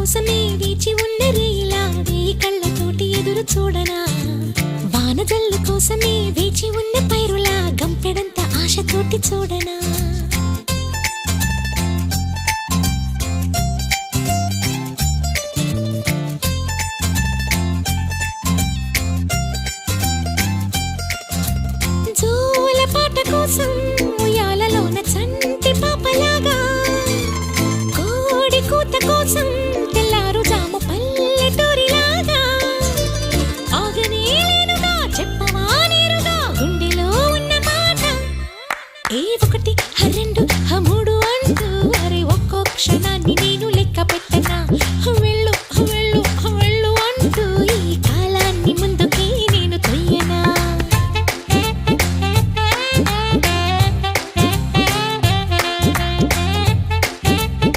కోసమే వేచి ఉన్న రేలా వేయి కళ్ళతోటి ఎదురు చూడనా వానజల్లు కోసమే వేచి ఉన్న పైరులా గంపెడంత ఆశతోటి చూడనా జోల పాట కోసం ఉయ్యాలలోన చంటి పాపలాగా కోడి కూత కోసం